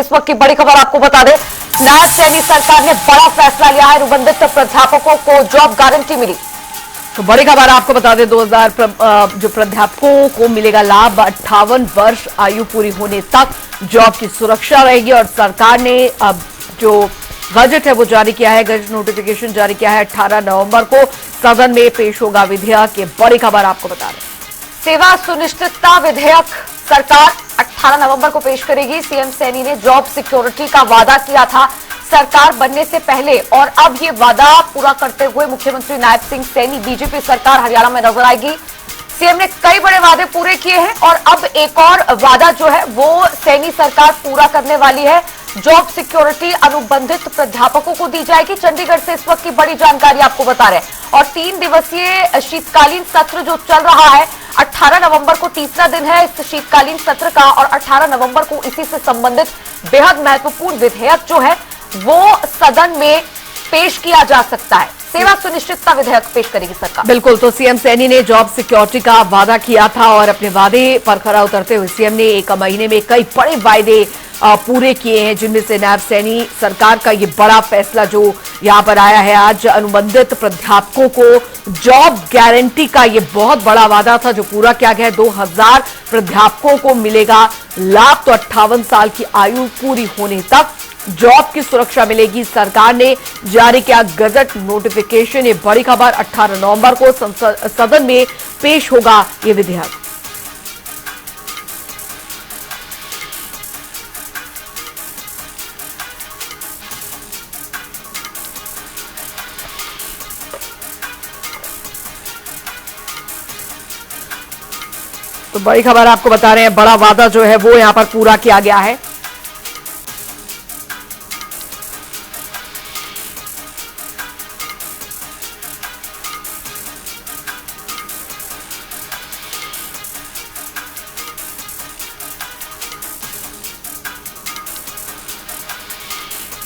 इस वक्त की बड़ी खबर आपको बता दें, नायब सैनी सरकार ने बड़ा फैसला लिया है। अनुबंधित प्राध्यापकों को जॉब गारंटी मिली। तो बड़ी खबर आपको बता दें, 2000 जो प्राध्यापकों को मिलेगा लाभ। 58 वर्ष आयु पूरी होने तक जॉब की सुरक्षा रहेगी। और सरकार ने अब जो गजट है वो जारी किया है, गजट नोटिफिकेशन जारी किया है। 18 नवंबर को सदन में पेश होगा विधेयक। ये बड़ी खबर आपको बता रहे हैं। सेवा सुनिश्चितता विधेयक सरकार 18 नवंबर को पेश करेगी। सीएम सैनी ने जॉब सिक्योरिटी का वादा किया था सरकार बनने से पहले, और अब ये वादा पूरा करते हुए मुख्यमंत्री नायब सिंह सैनी बीजेपी सरकार हरियाणा में नजर आएगी। सीएम ने कई बड़े वादे पूरे किए हैं और अब एक और वादा जो है वो सैनी सरकार पूरा करने वाली है। जॉब सिक्योरिटी अनुबंधित प्राध्यापकों को दी जाएगी। चंडीगढ़ से इस वक्त की बड़ी जानकारी आपको बता रहे हैं। और 3 दिवसीय शीतकालीन सत्र जो चल रहा है, 18 नवंबर को तीसरा दिन है इस शीतकालीन सत्र का, और 18 नवंबर को इसी से संबंधित बेहद महत्वपूर्ण विधेयक जो है वो सदन में पेश किया जा सकता है। सेवा सुनिश्चितता विधेयक पेश करेगी सरकार। बिल्कुल, तो सीएम सैनी ने जॉब सिक्योरिटी का वादा किया था और अपने वादे पर खरा उतरते हुए सीएम ने 1 महीने में कई बड़े वायदे पूरे किए हैं, जिनमें से नायब सैनी सरकार का ये बड़ा फैसला जो यहां पर आया है आज। अनुबंधित प्राध्यापकों को जॉब गारंटी का ये बहुत बड़ा वादा था जो पूरा किया गया है। 2000 प्राध्यापकों को मिलेगा लाभ। तो 58 साल की आयु पूरी होने तक जॉब की सुरक्षा मिलेगी। सरकार ने जारी किया गजट नोटिफिकेशन। ये बड़ी खबर, 18 नवंबर को सदन में पेश होगा ये विधेयक। तो बड़ी खबर आपको बता रहे हैं, बड़ा वादा जो है वो यहां पर पूरा किया गया है।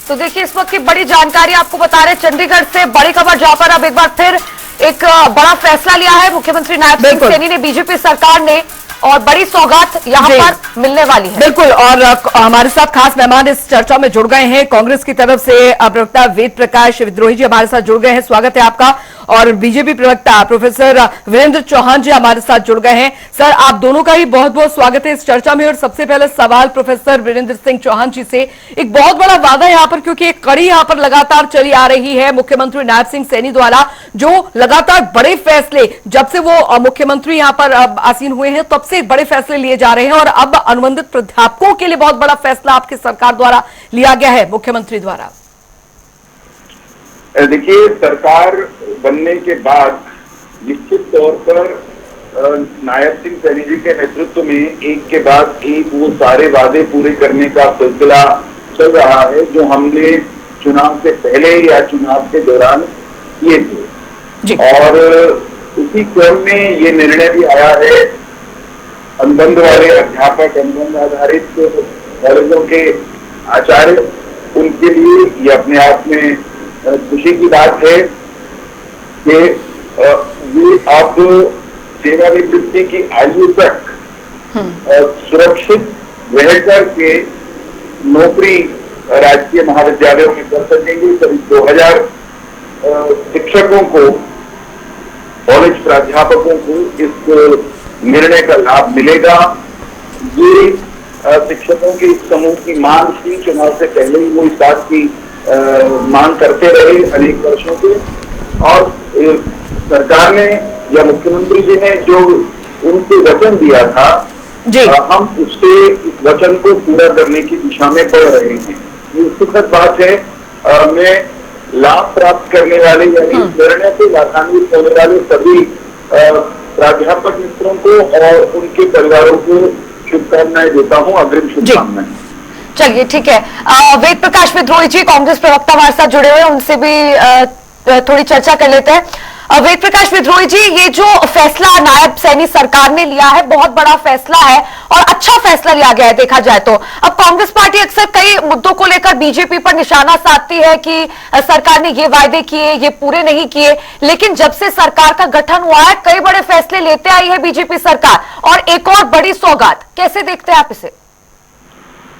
तो देखिए इस वक्त की बड़ी जानकारी आपको बता रहे हैं चंडीगढ़ से बड़ी खबर, जहां पर अब एक बार फिर एक बड़ा फैसला लिया है मुख्यमंत्री नायब सिंह सैनी ने, बीजेपी सरकार ने, और बड़ी सौगात यहां पर मिलने वाली है। बिल्कुल, और हमारे साथ खास मेहमान इस चर्चा में जुड़ गए हैं। कांग्रेस की तरफ से प्रवक्ता वेद प्रकाश विद्रोही जी हमारे साथ जुड़ गए हैं, स्वागत है आपका। और बीजेपी प्रवक्ता प्रोफेसर वीरेंद्र चौहान जी हमारे साथ जुड़ गए हैं। सर, आप दोनों का ही बहुत बहुत स्वागत है इस चर्चा में। और सबसे पहले सवाल प्रोफेसर वीरेंद्र सिंह चौहान जी से, एक बहुत बड़ा वादा यहाँ पर, क्योंकि एक कड़ी यहाँ पर लगातार चली आ रही है मुख्यमंत्री नायब सिंह सैनी द्वारा, जो लगातार बड़े फैसले, जब से वो मुख्यमंत्री यहाँ पर आसीन हुए हैं तब से बड़े फैसले लिए जा रहे हैं। और अब अनुबंधित प्राध्यापकों के लिए बहुत बड़ा फैसला आपकी सरकार द्वारा लिया गया है, मुख्यमंत्री द्वारा। देखिए, सरकार बनने के बाद निश्चित तौर पर नायब सिंह सैनी जी के नेतृत्व में एक के बाद एक वो सारे वादे पूरे करने का सिलसिला चल रहा है जो हमने चुनाव से पहले या चुनाव के दौरान किए थे। और उसी क्रम में ये निर्णय भी आया है, अनुबंध वाले अध्यापक, अनुबंध आधारित कॉलेजों के आचार्य, उनके लिए ये अपने आप में खुशी की बात है कि वे अब सेवानिवृत्ति की आयु तक सुरक्षित रह करके नौकरी राजकीय महाविद्यालयों में कर सकेंगे। करीब 2000 शिक्षकों को, कॉलेज प्राध्यापकों को इस निर्णय का लाभ मिलेगा। ये शिक्षकों के इस समूह की मांग थी, चुनाव से पहले ही वो इस बात की मांग करते रहे अनेक वर्षों से, और सरकार ने या मुख्यमंत्री जी ने जो उनको वचन दिया था, हम उससे इस वचन को पूरा करने की दिशा में बढ़ रहे हैं। ये सुखद बात है। मैं लाभ प्राप्त करने वाले यानी निर्णय से लाभान्वित होने वाले सभी प्राध्यापक मित्रों को और उनके परिवारों को शुभकामनाएं देता हूं, अग्रिम शुभकामनाएं। चलिए ठीक है, वेद प्रकाश विद्रोही जी कांग्रेस प्रवक्ता हमारे साथ जुड़े हुए हैं, उनसे भी थोड़ी चर्चा कर लेते हैं। वेद प्रकाश विद्रोही जी, ये जो फैसला नायब सैनी सरकार ने लिया है बहुत बड़ा फैसला है और अच्छा फैसला लिया गया है देखा जाए तो। अब कांग्रेस पार्टी अक्सर कई मुद्दों को लेकर बीजेपी पर निशाना साधती है कि सरकार ने ये वायदे किए, ये पूरे नहीं किए, लेकिन जब से सरकार का गठन हुआ है कई बड़े फैसले लेते आई है बीजेपी सरकार, और एक और बड़ी सौगात, कैसे देखते हैं आप इसे?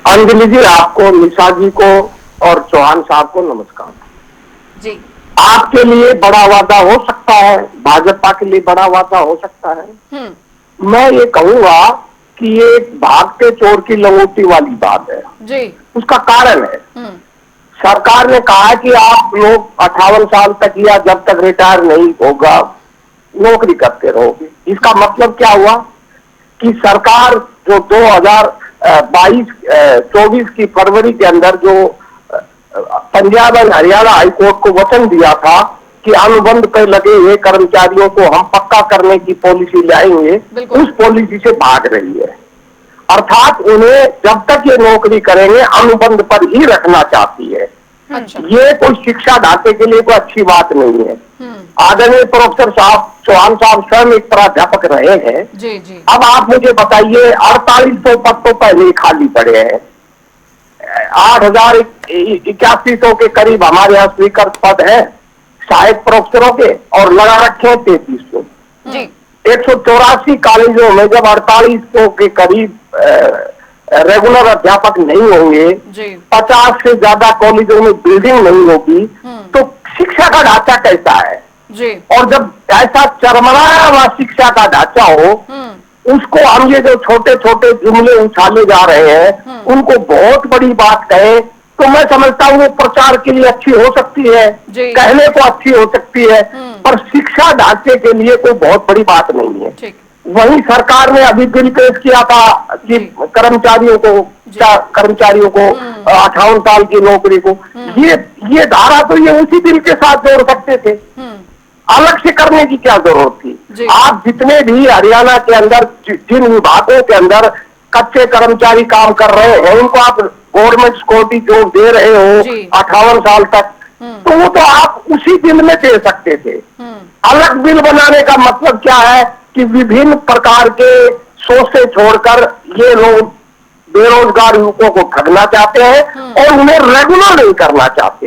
अंजलि जी, आपको, निशा जी को और चौहान साहब को नमस्कार जी। आपके लिए बड़ा वादा हो सकता है, भाजपा के लिए बड़ा वादा हो सकता है। मैं ये कहूंगा कि ये भागते चोर की लंगोटी वाली बात है जी। उसका कारण है सरकार ने कहा है कि आप लोग 58 साल तक या जब तक रिटायर नहीं होगा नौकरी करते रहोगे। इसका मतलब क्या हुआ कि सरकार जो 2022-24 की फरवरी के अंदर जो पंजाब और हरियाणा हाईकोर्ट को वचन दिया था कि अनुबंध पर लगे हुए कर्मचारियों को हम पक्का करने की पॉलिसी लाएंगे, उस पॉलिसी से भाग रही है। अर्थात उन्हें जब तक ये नौकरी करेंगे अनुबंध पर ही रखना चाहती है। अच्छा। ये कोई शिक्षा ढांचे के लिए कोई अच्छी बात नहीं है। आदरणीय प्रोफेसर साहब, चौहान साहब स्वयं एक प्राध्यापक रहे हैं। जी जी। अब आप मुझे बताइए, 4800 पद तो पहले ही खाली पड़े हैं, 8100 के करीब हमारे यहाँ स्पीकर पद है सहायक प्रोफेसरों के, और लगा रखे हैं 3300 जी। 184 कॉलेजों में जब 4800 के करीब रेगुलर अध्यापक नहीं होंगे, 50 से ज्यादा कॉलेजों में बिल्डिंग नहीं होगी, तो शिक्षा का ढांचा कैसा है जी। और जब ऐसा चरमराया हुआ शिक्षा का ढांचा हो, उसको हम ये जो छोटे छोटे जुमले उछाले जा रहे हैं उनको बहुत बड़ी बात कहे तो मैं समझता हूँ वो प्रचार के लिए अच्छी हो सकती है, कहने को अच्छी हो सकती है, पर शिक्षा ढांचे के लिए कोई बहुत बड़ी बात नहीं है। वही सरकार ने अभी बिल पेश किया था कि कर्मचारियों को 58 साल की नौकरी को, ये धारा तो ये उसी बिल के साथ जोड़ सकते थे, अलग से करने की क्या जरूरत थी। आप जितने भी हरियाणा के अंदर जिन विभागों के अंदर कच्चे कर्मचारी काम कर रहे हैं उनको आप गवर्नमेंट सिक्योरिटी जो दे रहे हो 58 साल तक, तो वो तो आप उसी बिल में दे सकते थे। अलग बिल बनाने का मतलब क्या है कि विभिन्न प्रकार के सोच से छोड़कर ये लोग बेरोजगार युवकों को ठगना चाहते हैं और उन्हें रेगुलर नहीं करना चाहते।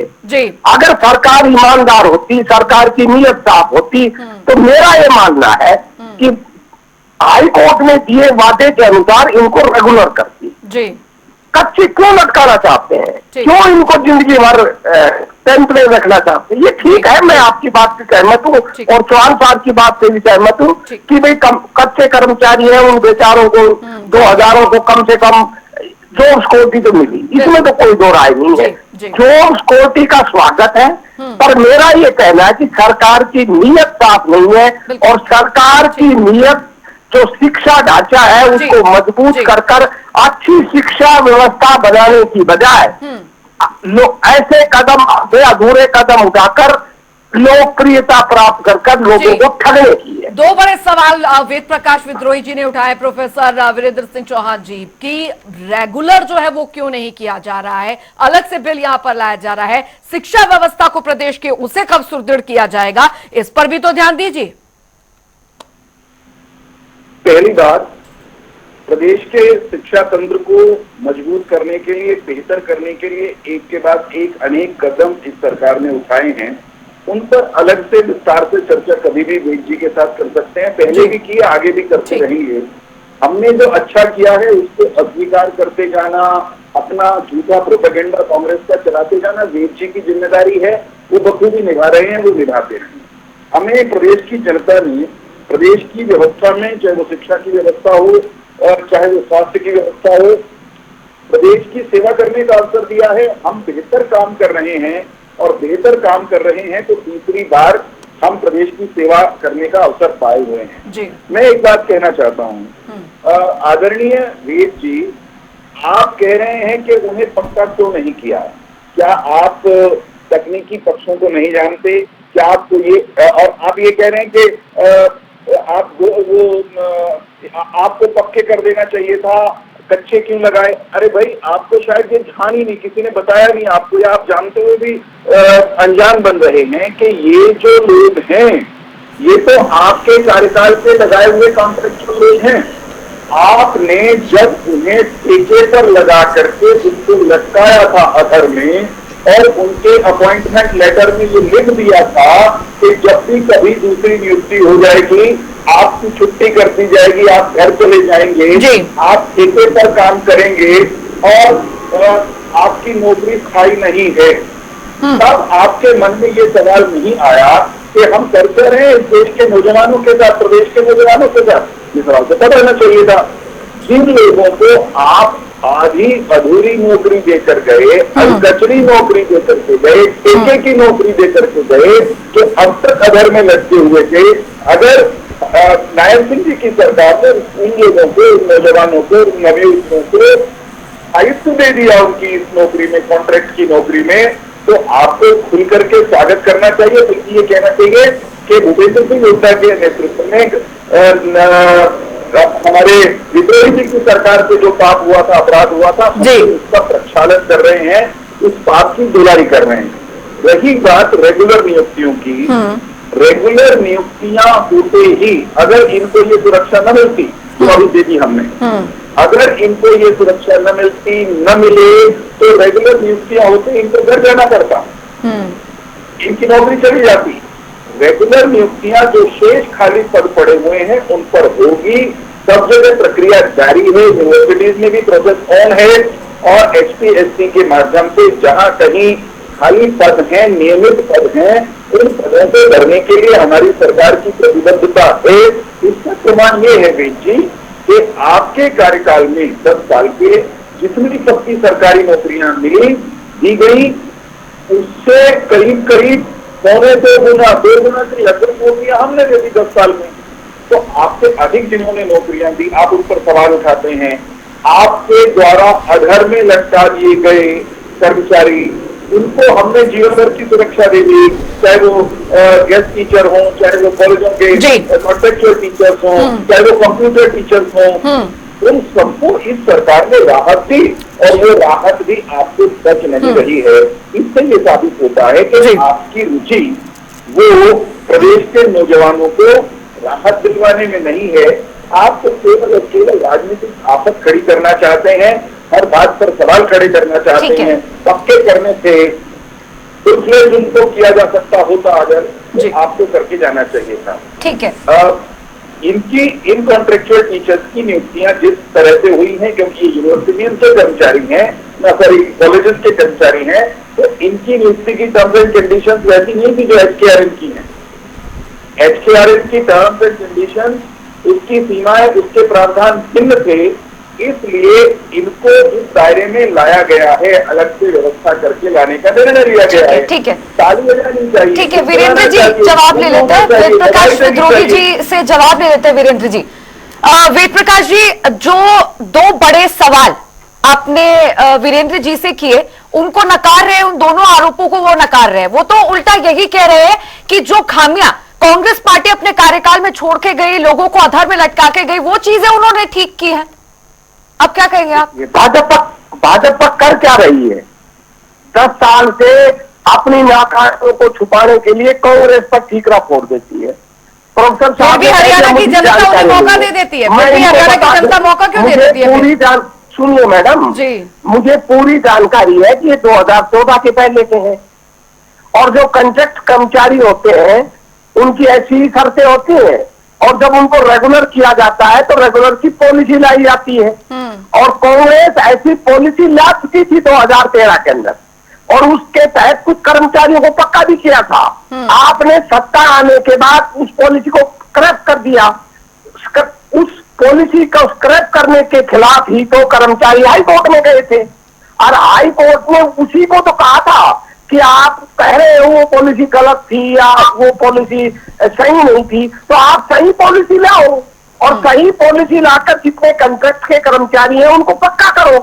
अगर सरकार ईमानदार होती, सरकार की नीयत साफ होती, तो मेरा ये मानना है कि हाई कोर्ट ने दिए वादे के अनुसार इनको रेगुलर करती। कच्ची क्यों लटकाना चाहते हैं, क्यों इनको जिंदगी भर टेंथ में रखना चाहते हैं। ये ठीक है, मैं आपकी बात से सहमत हूँ और चौहान साहब की बात से भी सहमत हूँ कि भाई कच्चे कर्मचारी हैं, उन बेचारों को 2000 को कम से कम जॉब सिक्योरिटी तो मिली, इसमें तो कोई दो राय नहीं है। जॉब सिक्योरिटी का स्वागत है, पर मेरा ये कहना है कि सरकार की नीयत साफ नहीं है और सरकार की नीयत जो शिक्षा ढांचा है उसको मजबूत कर अच्छी शिक्षा व्यवस्था बनाने की बजाय ऐसे कदम अधूरे कदम उठाकर लोकप्रियता प्राप्त कर लोगों को ठगने की है। दो बड़े सवाल वेद प्रकाश विद्रोही जी ने उठाए प्रोफेसर वीरेंद्र सिंह चौहान जी कि रेगुलर जो है वो क्यों नहीं किया जा रहा है, अलग से बिल यहां पर लाया जा रहा है, शिक्षा व्यवस्था को प्रदेश के उसे कब सुदृढ़ किया जाएगा, इस पर भी तो ध्यान दीजिए। पहली बात, प्रदेश के शिक्षा तंत्र को मजबूत करने के लिए, बेहतर करने के लिए एक के बाद एक अनेक कदम इस सरकार ने उठाए हैं। उन पर अलग से विस्तार से चर्चा कभी भी वेद जी के साथ कर सकते हैं, पहले भी की, आगे भी करते रहेंगे। हमने जो अच्छा किया है उसको अस्वीकार करते जाना, अपना झूठा प्रोपेगेंडा कांग्रेस का चलाते जाना वेद जी की जिम्मेदारी है, वो बखूबी निभा रहे हैं, वो निभाते हैं। हमें प्रदेश की जनता ने प्रदेश की व्यवस्था में, चाहे वो शिक्षा की व्यवस्था हो और चाहे वो स्वास्थ्य की व्यवस्था हो, प्रदेश की सेवा करने का अवसर दिया है। हम बेहतर काम कर रहे हैं और बेहतर काम कर रहे हैं तो तीसरी बार हम प्रदेश की सेवा करने का अवसर पाए हुए हैं। मैं एक बात कहना चाहता हूँ, आदरणीय वेद जी, आप कह रहे हैं कि उन्हें पक्का क्यों नहीं किया, क्या आप तकनीकी पक्षों को नहीं जानते, क्या आपको ये, और आप ये कह रहे हैं कि आपको पक्के कर देना चाहिए था, कच्चे क्यों लगाए। अरे भाई, आपको शायद ये ध्यान ही नहीं, किसी ने बताया नहीं आपको, या आप जानते हुए भी अनजान बन रहे हैं कि ये जो लोग हैं ये तो आपके कार्यकाल से लगाए हुए कॉन्ट्रैक्चुअल लोग हैं। आपने जब उन्हें ठेके पर लगा करके उनको लटकाया था अधर में और उनके अपॉइंटमेंट लेटर में ये लिख दिया था कि जब भी कभी दूसरी नियुक्ति हो जाएगी आपकी छुट्टी कर दी जाएगी, आप घर चले जाएंगे, आप ठेके पर काम करेंगे, और आपकी नौकरी स्थायी नहीं है, तब आपके मन में ये सवाल नहीं आया कि हम करते रहे इस देश के नौजवानों के साथ, प्रदेश के नौजवानों के साथ? ये सवाल तो पता रहना चाहिए था। जिन लोगों को आप आधी अधूरी नौकरी देकर गए, कचरी नौकरी देकर के गए, ठेके की नौकरी देकर के गए, जो अब तक अधर में लटके हुए थे, अगर नायब सिंह जी की सरकार ने इन लोगों को, इन नौजवानों को, नवयुवकों को दायित्व दे दिया उनकी इस नौकरी में, कॉन्ट्रैक्ट की नौकरी में, तो आपको खुल करके स्वागत करना चाहिए। बल्कि ये कहना चाहिए कि भूपेंद्र सिंह हुड्डा के नेतृत्व में हमारे विद्रोही जी की सरकार से जो पाप हुआ था, अपराध हुआ था, उसका प्रक्षालन कर रहे हैं, उस पाप की धुलाई कर रहे हैं। रही बात रेगुलर नियुक्तियों की, रेगुलर नियुक्तियां होते ही अगर इनको ये सुरक्षा न मिलती, तो अभी दे दी हमने, अगर इनको ये सुरक्षा न मिलती, न मिले, तो रेगुलर नियुक्तियां होते इनको घर जाना पड़ता, इनकी नौकरी चली जाती। रेगुलर नियुक्तियां जो शेष खाली पद पड़े हुए हैं उन पर होगी। सब जगह प्रक्रिया जारी है, यूनिवर्सिटीज में भी प्रोसेस ऑन है, और HPSC के माध्यम से जहां कहीं खाली पद हैं, नियमित पद हैं, उन पदों को भरने के लिए हमारी सरकार की प्रतिबद्धता है। इसका प्रमाण ये है बेन जी कि आपके कार्यकाल में 10 साल के जितनी सबकी सरकारी नौकरियां दी गई, उससे करीब करीब 2 गुना से लगभग नौकरियां हमने दे दी 10 साल में। तो आपसे अधिक जिन्होंने नौकरियां दी, आप उन पर सवाल उठाते हैं। आपके द्वारा अधर में लटका दिए गए कर्मचारी, उनको हमने जीवन भर की सुरक्षा दे दी, चाहे वो गेस्ट टीचर हों, चाहे वो कॉलेजों के कॉन्ट्रेक्चुअल टीचर्स हों, चाहे वो कंप्यूटर टीचर्स हों, उन सबको इस सरकार ने राहत दी, और वो राहत भी आपको सच नहीं रही है। इससे ये साबित होता है कि आपकी रुचि वो प्रदेश के नौजवानों को राहत दिलवाने में नहीं है, आप तो केवल और केवल राजनीतिक आफत खड़ी करना चाहते हैं, हर बात पर सवाल खड़े करना चाहते हैं। पक्के करने से इसलिए जिनको किया जा सकता होता अगर, तो आपको करके जाना चाहिए था। ठीक है। इन कॉन्ट्रेक्चुअल टीचर्स की नियुक्तियां जिस तरह से हुई हैं, क्योंकि ये यूनिवर्सिटियों के कर्मचारी हैं, कॉलेजेस के कर्मचारी हैं, तो इनकी नियुक्ति की टर्म्स एंड कंडीशंस वैसी नहीं थी जो HKRN की हैं। HKRN की टर्म्स एंड कंडीशंस, उसकी सीमाएं, उसके प्रावधान भिन्न थे, इसलिए इनको इस दायरे में लाया गया है, अलग से व्यवस्था करके लाने का निर्णय लिया गया है। ठीक है, ताली बजानी चाहिए। ठीक है, वीरेंद्र जी जवाब ले लेते हैं, वेद प्रकाश विद्रोही जी से जवाब ले लेते हैं। वीरेंद्र जी, वेद प्रकाश जी, जो 2 बड़े सवाल आपने वीरेंद्र जी से किए, उनको नकार रहे हैं, उन दोनों आरोपों को वो नकार रहे हैं। वो तो उल्टा यही कह रहे हैं कि जो खामियां कांग्रेस पार्टी अपने कार्यकाल में छोड़ के गई, लोगों को अधर में लटका के गई, वो चीजें उन्होंने ठीक की है। अब क्या कहेंगे आप? भाजपा कर क्या रही है? 10 साल से अपनी नाकामियों को छुपाने के लिए कांग्रेस पर ठीकरा फोड़ देती है। प्रोफेसर साहब, हरियाणा की जनता उन्हें मौका दे देती है, हरियाणा की जनता मौका क्यों दे देती है? पूरी सुनिए मैडम जी, मुझे पूरी जानकारी है कि ये 2014 के पहले के हैं, और जो कॉन्ट्रैक्ट कर्मचारी होते हैं उनकी ऐसी ही शर्तें होती हैं, और जब उनको रेगुलर किया जाता है तो रेगुलर की पॉलिसी लाई जाती है। और कांग्रेस ऐसी पॉलिसी ला चुकी थी 2013 के अंदर, और उसके तहत कुछ कर्मचारियों को पक्का भी किया था। आपने सत्ता आने के बाद उस पॉलिसी को स्क्रैप कर दिया। उस पॉलिसी को स्क्रैप करने के खिलाफ ही तो कर्मचारी हाई कोर्ट में गए थे, और हाई कोर्ट ने उसी को तो कहा था कि आप कह रहे हो वो पॉलिसी गलत थी या वो पॉलिसी सही नहीं थी, तो आप सही पॉलिसी लाओ, और सही पॉलिसी लाकर जितने कॉन्ट्रैक्ट के कर्मचारी हैं उनको पक्का करो।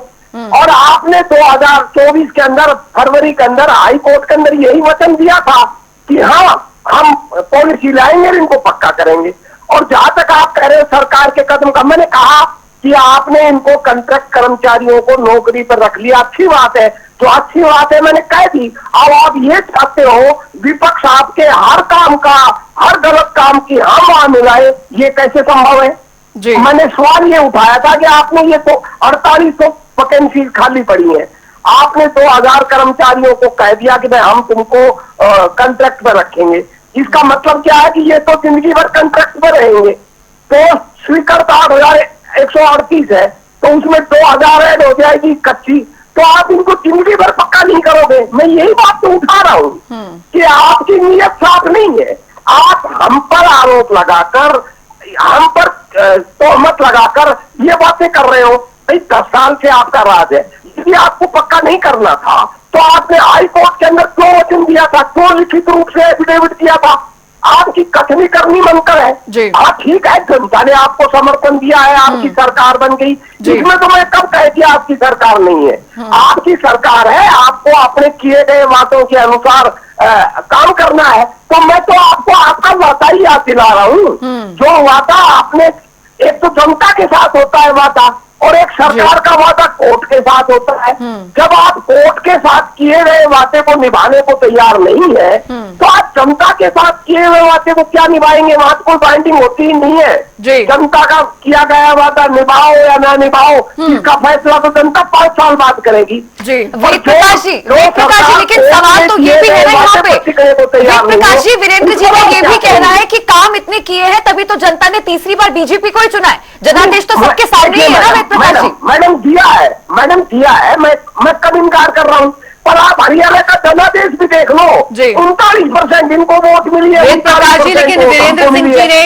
और आपने 2024 के अंदर, फरवरी के अंदर हाई कोर्ट के अंदर यही वचन दिया था कि हाँ, हम पॉलिसी लाएंगे और इनको पक्का करेंगे। और जहां तक आप कह रहे हो सरकार के कदम का, मैंने कहा कि आपने इनको कॉन्ट्रैक्ट कर्मचारियों को नौकरी पर रख लिया, अच्छी बात है, तो अच्छी बात है, मैंने कह दी। अब आप ये चाहते हो विपक्ष आपके हर काम का, हर गलत काम की हम वहां मिलाए, ये कैसे संभव है? मैंने सवाल ये उठाया था कि आपने ये तो 4800 वैकेंसी खाली पड़ी है, आपने 2000 कर्मचारियों को कह दिया कि भाई हम तुमको कॉन्ट्रैक्ट पर रखेंगे। इसका मतलब क्या है कि ये तो जिंदगी भर कॉन्ट्रैक्ट पर रहेंगे। तो स्वीकृत 8138 है, तो उसमें 2000 ऐड हो जाएगी कच्ची, तो आप इनको जिंदगी भर पक्का नहीं करोगे। मैं यही बात तो उठा रहा हूँ कि आपकी नीयत साफ नहीं है। आप हम पर आरोप लगाकर, हम पर तोहमत लगाकर ये बातें कर रहे हो। भाई 10 साल से आपका राज है, यदि आपको पक्का नहीं करना था तो आपने हाई कोर्ट के अंदर क्यों वचन दिया था, क्यों लिखित रूप से एफिडेविट दिया था? आपकी कथनी करनी बनकर है। हाँ ठीक है, जनता ने आपको समर्थन दिया है, आपकी सरकार बन गई, इसमें तो मैं कब कह दिया आपकी सरकार नहीं है। आपकी सरकार है, आपको अपने किए गए वादों के अनुसार काम करना है। तो मैं तो आपको आपका वादा ही याद दिला रहा हूँ। जो वादा आपने, एक तो जनता के साथ होता है वादा, और एक सरकार का वादा कोर्ट के साथ होता है। जब आप कोर्ट के साथ किए गए वादे को निभाने को तैयार नहीं है, तो आप जनता के साथ किए हुए वादे को क्या निभाएंगे? वहां कोई बाइंडिंग होती ही नहीं है। जनता का किया गया वादा निभाओ या ना निभाओ, इसका फैसला तो जनता 5 साल बाद करेगी। वेद प्रकाश जी, लेकिन सवाल तो ये भी है ना यहाँ पे, वेद प्रकाश जी, वीरेंद्र जी का ये भी कहना है कि काम इतने किए हैं तभी तो जनता ने तीसरी बार बीजेपी को ही चुना है। जनादेश तो सबके सामने ही है ना वेद प्रकाश जी। मैडम दिया है, मैं कब इनकार कर रहा हूँ? पर आप हरियाणा का जनादेश भी देख लो, 39% इनको वोट मिली है। वेद प्रकाश जी, लेकिन वीरेंद्र सिंह जी ने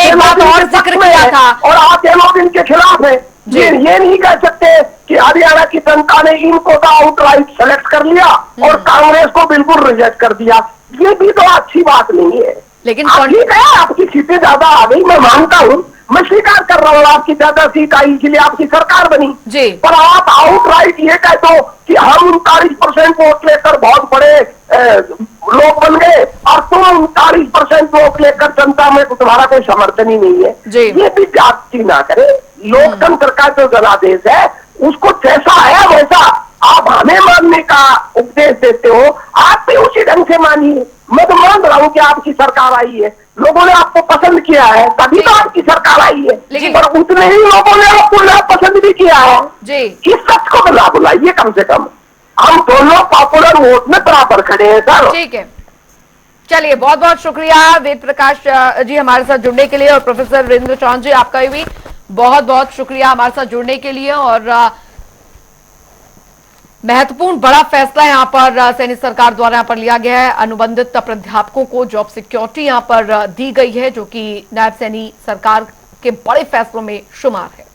एक बात और जिक्र किया था, और आप ये लोग इनके खिलाफ है। ये नहीं कह सकते कि हरियाणा की जनता ने इनको तो आउटराइट सेलेक्ट कर लिया और कांग्रेस को बिल्कुल रिजेक्ट कर दिया। ये भी तो अच्छी बात नहीं है। लेकिन ठीक है, आपकी सीटें ज्यादा आ गई, मैं मानता हूँ, मैं स्वीकार कर रहा हूँ, आपकी ज्यादा सीट आई इसलिए आपकी सरकार बनी। पर आप आउटराइट ये कह दो कि हम 39% वोट लेकर बहुत बड़े लोग बन गए और तुम 39% वोट लेकर जनता में तुम्हारा कोई समर्थन ही नहीं है। ये भी जाति ना करे। लोकतंत्र का जो जनादेश है उसको जैसा है वैसा आप हमें मानने का उपदेश देते हो, आप भी उसी ढंग से मानिए। मैं तो मान रहा हूँ कि आपकी सरकार आई है, लोगों ने आपको पसंद किया है, तभी तो आपकी सरकार आई है। लेकिन पर उतने ही लोगों ने आपको पसंद भी किया है। इस सच को ना बुलाइए, कम से कम हम दोनों पॉपुलर वोट में बराबर खड़े हैं सर। ठीक है, चलिए, बहुत बहुत शुक्रिया वेद प्रकाश जी हमारे साथ जुड़ने के लिए, और प्रोफेसर वीरेंद्र चौहान जी आपका भी बहुत बहुत शुक्रिया हमारे साथ जुड़ने के लिए। और महत्वपूर्ण बड़ा फैसला यहाँ पर सैनी सरकार द्वारा यहाँ पर लिया गया है। अनुबंधित प्राध्यापकों को जॉब सिक्योरिटी यहाँ पर दी गई है, जो कि नायब सैनी सरकार के बड़े फैसलों में शुमार है।